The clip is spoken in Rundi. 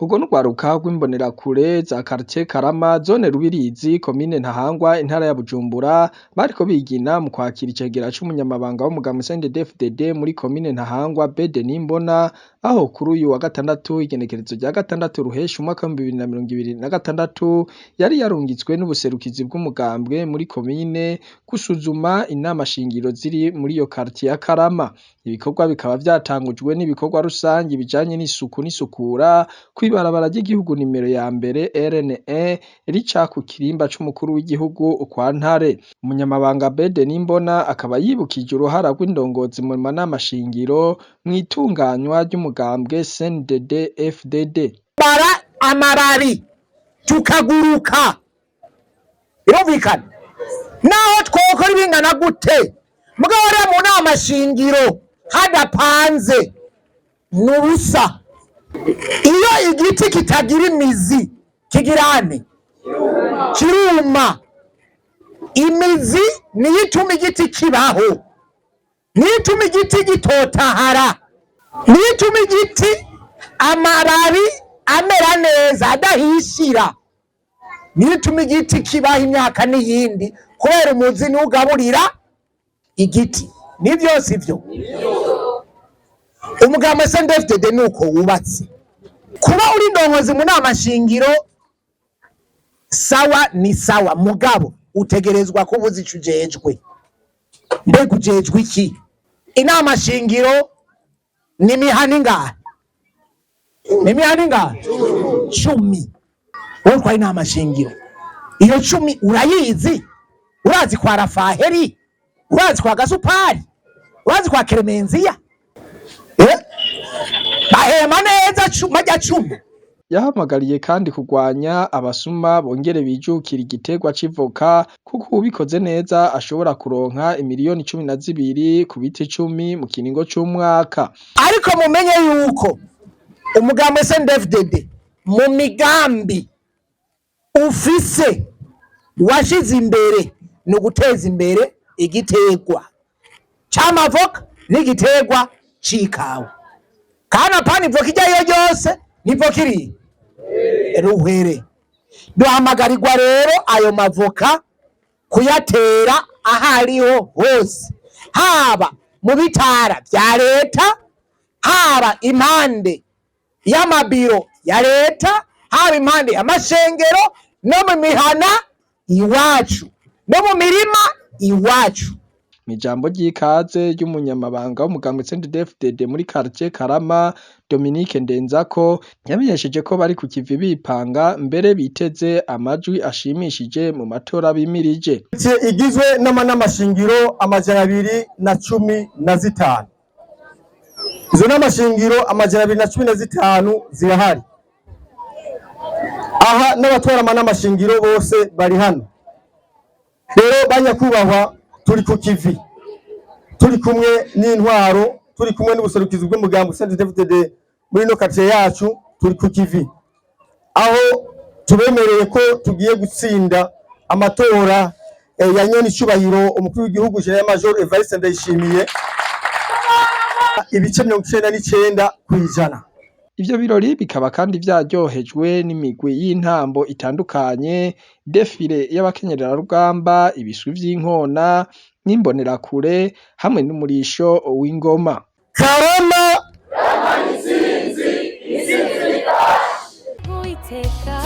Ugo n'urwaruka rw'imbonerakure za quartier Karama zone Rubirizi komine Ntahangwa intara ya Bujumbura bariko bigina mu kwakira icegera c'umunyamabanga w'umugambwe CNDD-FDD muri komine Ntahangwa Bede Nimbona aho kuri uyu wa gatandatu igenekerezo rya gatandatu ruhesha umwaka wa 2026 yari yarungitswe n'ubuserukizi bw'umugambwe muri komine gusuzuma inama shingiro ziri muri iyo quartier ya Karama. Ibikorwa bikaba vyatangujwe n'ibikorwa rusangi bijanye n'isuku n'isukura kw'ibarabara ry'igihugu nimero ya mbere RNE rica ku kirimba c'umukuru w'igihugu kwa Ntare. Umunyamabanga Bede Nimbona akaba yibukije uruhara rw'indongozi mu manama shingiro mw'itunganywa ry'umugambwe CNDD-FDD. Bara amababi tukaguruka birumvikana naho twokora ibingana gute mugabo rero mu nama shingiro hadapanze n'ubusa. Iyo igiti kitagira imizi kigirane kiruma. Imizi niyo ituma igiti kibaho, niyo ituma igiti gitotahara, niyo ituma igiti amababi amera neza adahishira, niyo ituma igiti kibaho imyaka n'iyindi kubera umuzi n'ugaburira igiti. Ni byose ivyo umugambwe CNDD-FDD nuko wubatse. Kuba uri ndongozi mu nama shingiro sawa ni sawa, mugabo utegerezwa kubuza ico ujejwe. Mbega ujejwe iki? Inama shingiro ni mihani ingahe? Ni mihani ingahe? 10. Wowe kwa inama shingiro iyo 10 urayizi? Urazi kwa Rafaheri? Urazi kwa Gasupari? Urazi kwa Keremenziya? Bahema neza majya 10. Yahamagariye kandi kurwanya abasuma bongere bijukira igiterwa c'ivoka kuko ubikoze neza ashobora kuronka imiliyoni 12 ku biti 10 mu kiringo c'umwaka. Ariko mumenye yuko umugambwe CNDD-FDD mu migambi ufise washize imbere no guteza imbere igiterwa c'amavoka n'igiterwa c'ikawa. Kana pani voka ijyayo yose nivoka iri ruhere. Duhamagarirwa rero ayo mavoka kuyatera ahariho hose, haba mu bitara vya leta, haba impande y'amabiro ya leta, haba impande y'amashengero no mu mihana iwacu no mu mirima iwacu. Mijambo ry'ikaze ry'umunyamabanga w'umugambwe CNDD-FDD muri quartier Karama Dominique Ndenzako yamenyesheje ko bari ku kivi bipanga mbere biteze amajwi ashimishije mu matora bimirije. Igizwe n'amashingiro 215. Izo n'amashingiro 215 zirahari. Aha n'abatora n'amashingiro bose bari hano. Rero banyakubahwa turi ku kivi, turi kumwe n'intwaro, turi kumwe n'ubuserukizi bw'umugambwe CNDD-FDD muri no quartier yacu, turi ku kivi aho tubemereye ko tugiye gutsinda amatora ya nyoni icubahiro umukuru w'igihugu General Major Evariste Ndayishimiye ibice 99%. Ivyo birori bikaba kandi vyaryohejwe n'imigwi y'intambo itandukanye, defile y'abakenyerera rugamba, ibiswi vy'inkona n'imbonerakure hamwe n'umurisho w'ingoma. Karama Uwiteka